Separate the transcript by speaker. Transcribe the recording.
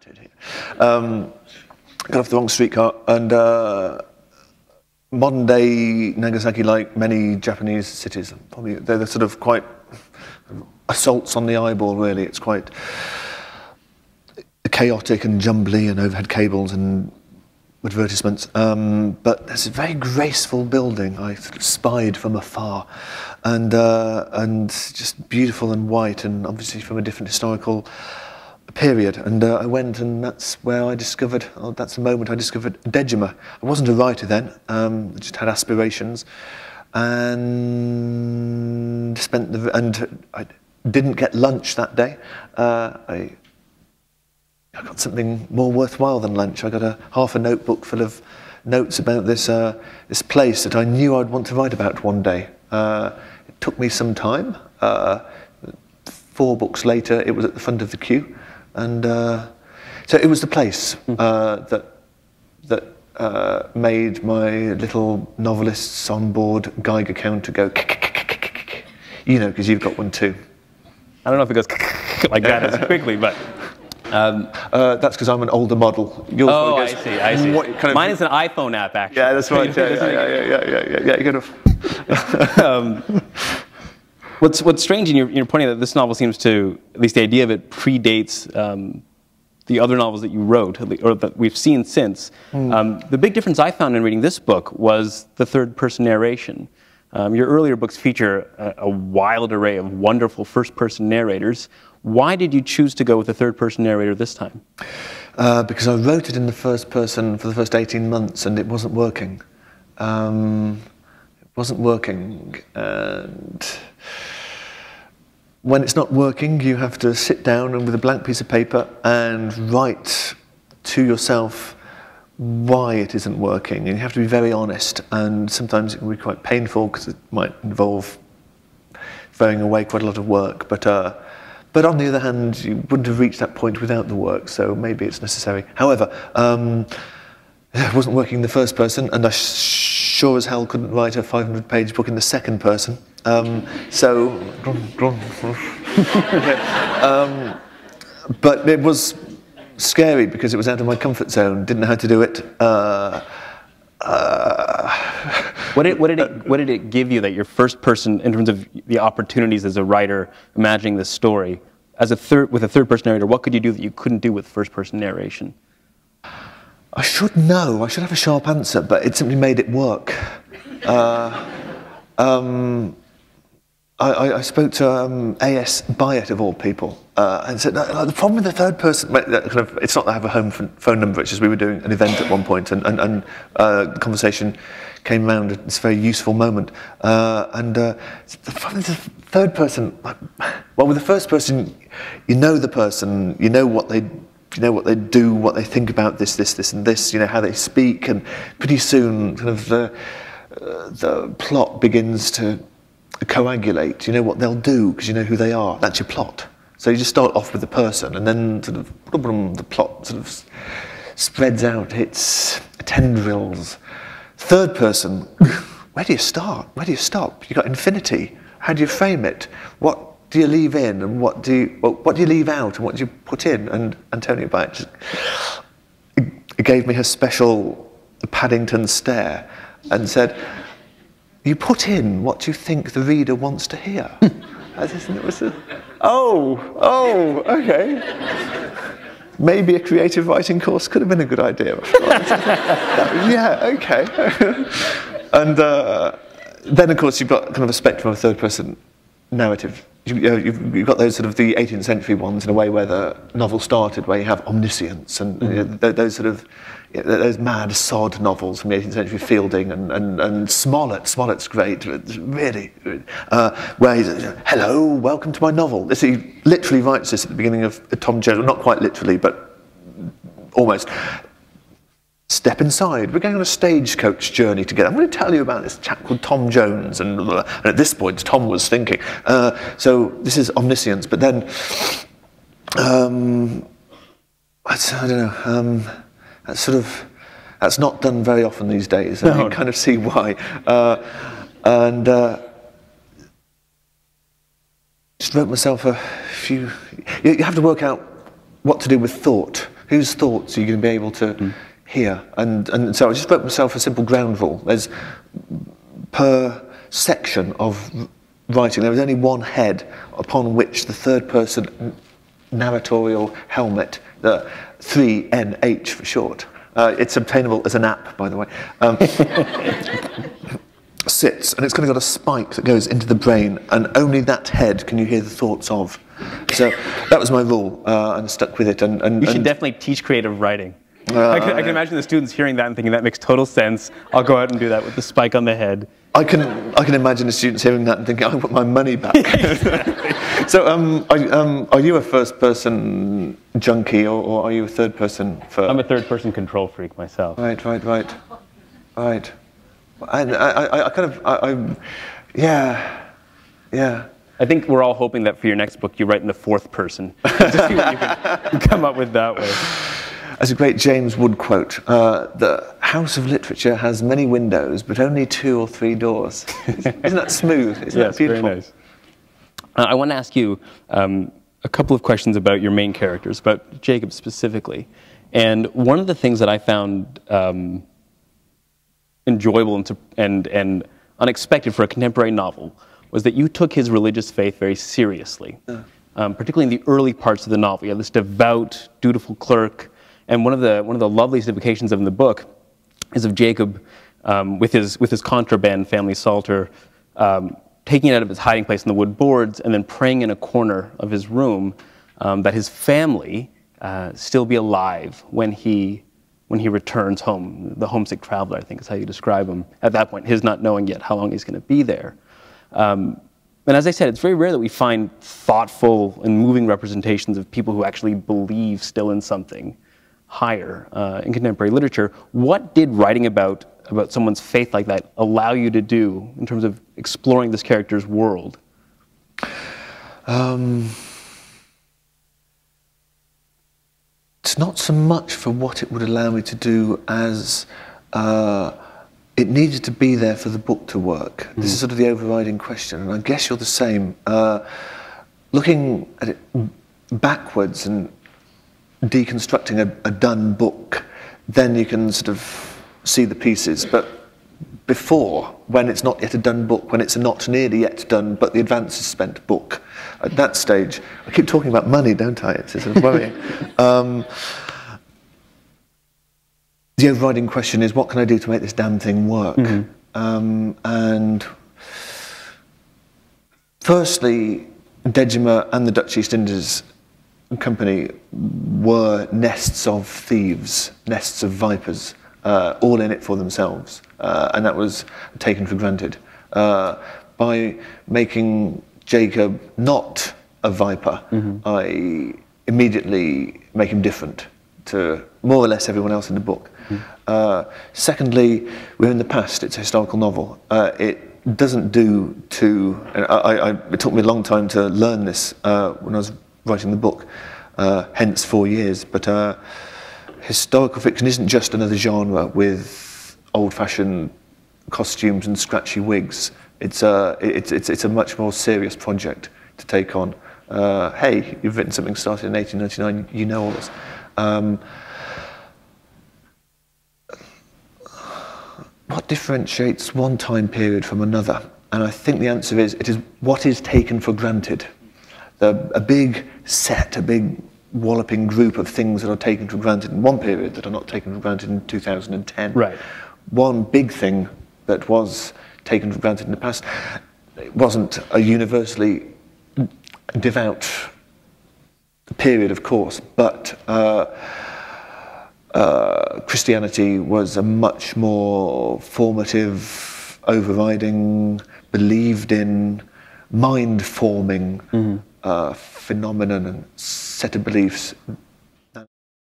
Speaker 1: talented here. Got off the wrong streetcar, and modern day Nagasaki, like many Japanese cities, probably they're sort of quite assaults on the eyeball, really. It's quite chaotic and jumbly, and overhead cables and advertisements. But there's a very graceful building I sort of spied from afar, and just beautiful and white, and obviously from a different historical period. And I went, and that's where I discovered, that's the moment I discovered Dejima. I wasn't a writer then, I just had aspirations, and I didn't get lunch that day. I got something more worthwhile than lunch. I got half a notebook full of notes about this place that I knew I'd want to write about one day. It took me some time. 4 books later, it was at the front of the queue. And so it was the place that made my little novelists on board Geiger counter go, you know, because you've got one too.
Speaker 2: I don't know if it goes like that as quickly, but...
Speaker 1: that's because I'm an older model.
Speaker 2: Yours goes, I see. Mine is an iPhone app, actually.
Speaker 1: Yeah, that's right. Yeah. You're gonna...
Speaker 2: What's strange in your pointing that this novel seems to, at least the idea of it, predates the other novels that you wrote, or that we've seen since. The big difference I found in reading this book was the third-person narration. Your earlier books feature a wild array of wonderful first-person narrators. Why did you choose to go with the third-person narrator this time?
Speaker 1: Because I wrote it in the first person for the first 18 months, and it wasn't working. And when it's not working, you have to sit down and with a blank piece of paper and write to yourself why it isn't working. And you have to be very honest, and sometimes it can be quite painful because it might involve throwing away quite a lot of work. But on the other hand, you wouldn't have reached that point without the work, so maybe it's necessary. However, it wasn't working in the first person, and I sure as hell couldn't write a 500-page book in the second person. But it was scary because it was out of my comfort zone. Didn't know how to do it.
Speaker 2: What did it give you that your first person, in terms of the opportunities as a writer, imagining this story, with a third person narrator? What could you do that you couldn't do with first person narration?
Speaker 1: I should know. I should have a sharp answer, but it simply made it work. I spoke to A.S. Byatt, of all people, and said, no, the problem with the third person, it's not that I have a home phone number, it's just we were doing an event at one point, and the conversation came around at this very useful moment. The problem with the third person, well, with the first person, you know the person, you know what they do, what they think about this, and this, you know, how they speak, and pretty soon kind of the plot begins to coagulate. You know what they'll do because you know who they are. That's your plot. So you just start off with the person, and then sort of the plot sort of spreads out its tendrils. Third person, where do you start? Where do you stop? You've got infinity. How do you frame it? What do you leave in, and what do you leave out, and what do you put in? And Antonia Byatt it gave me her special Paddington stare and said, you put in what you think the reader wants to hear. Okay. Maybe a creative writing course could have been a good idea. Yeah, okay. And then, of course, you've got kind of a spectrum of third-person narrative. You've got those sort of the 18th century ones in a way where the novel started, where you have omniscience and those sort of those mad sod novels from the 18th century, Fielding and Smollett. Smollett's great, really. Where he's, hello, welcome to my novel. He literally writes this at the beginning of Tom Jones, well, not quite literally, but almost. Step inside. We're going on a stagecoach journey together. I'm going to tell you about this chap called Tom Jones. And at this point, Tom was thinking. So this is omniscience. But then, I don't know. That's not done very often these days. And you kind of see why. Just wrote myself a few. You have to work out what to do with thought. Whose thoughts are you going to be able to hear? And so I just wrote myself a simple ground rule. There's per section of writing, there is only one head upon which the third person narratorial helmet, the 3NH for short, it's obtainable as an app, by the way, sits, and it's kind of got a spike that goes into the brain, and only that head can you hear the thoughts of. So that was my rule, and I stuck with it. And
Speaker 2: you should definitely teach creative writing. I can imagine the students hearing that and thinking that makes total sense. I'll go out and do that with the spike on the head.
Speaker 1: I can imagine the students hearing that and thinking, I want my money back. So are you a first-person junkie, or are you a third-person?
Speaker 2: I'm a third-person control freak myself.
Speaker 1: Right. Yeah.
Speaker 2: I think we're all hoping that for your next book you write in the fourth person to see what you can come up with that way.
Speaker 1: As a great James Wood quote, the house of literature has many windows, but only 2 or 3 doors. Isn't that smooth? Isn't that beautiful?
Speaker 2: Very nice. I want to ask you a couple of questions about your main characters, about Jacob specifically. And one of the things that I found enjoyable and unexpected for a contemporary novel was that you took his religious faith very seriously, particularly in the early parts of the novel. You have this devout, dutiful clerk. And one of the loveliest implications of the book is of Jacob with his contraband family psalter, taking it out of its hiding place in the wood boards and then praying in a corner of his room that his family still be alive when he returns home. The homesick traveler, I think, is how you describe him at that point. His not knowing yet how long he's going to be there. And as I said, it's very rare that we find thoughtful and moving representations of people who actually believe still in something higher in contemporary literature. What did writing about someone's faith like that allow you to do in terms of exploring this character's world?
Speaker 1: It's not so much for what it would allow me to do as it needed to be there for the book to work. This is sort of the overriding question, and I guess you're the same. Looking at it backwards and deconstructing a done book, then you can sort of see the pieces. But before, when it's not yet a done book, when it's a not nearly yet done but the advance is spent book, at that stage, I keep talking about money, don't I? It's sort of worrying. The overriding question is, what can I do to make this damn thing work? And firstly, Dejima and the Dutch East Indies Company were nests of thieves, nests of vipers, all in it for themselves, and that was taken for granted. By making Jacob not a viper, I immediately make him different to more or less everyone else in the book. Secondly, we're in the past. It's a historical novel. It doesn't do to... it took me a long time to learn this when I was writing the book, hence 4 years. But historical fiction isn't just another genre with old-fashioned costumes and scratchy wigs. It's a much more serious project to take on. Hey, you've written something started in 1899. You know all this. What differentiates one time period from another? And I think the answer is, it is what is taken for granted. A big set, a big walloping group of things that are taken for granted in one period that are not taken for granted in 2010.
Speaker 2: Right.
Speaker 1: One big thing that was taken for granted in the past, it wasn't a universally devout period, of course, but Christianity was a much more formative, overriding, believed in, mind-forming phenomenon and set of beliefs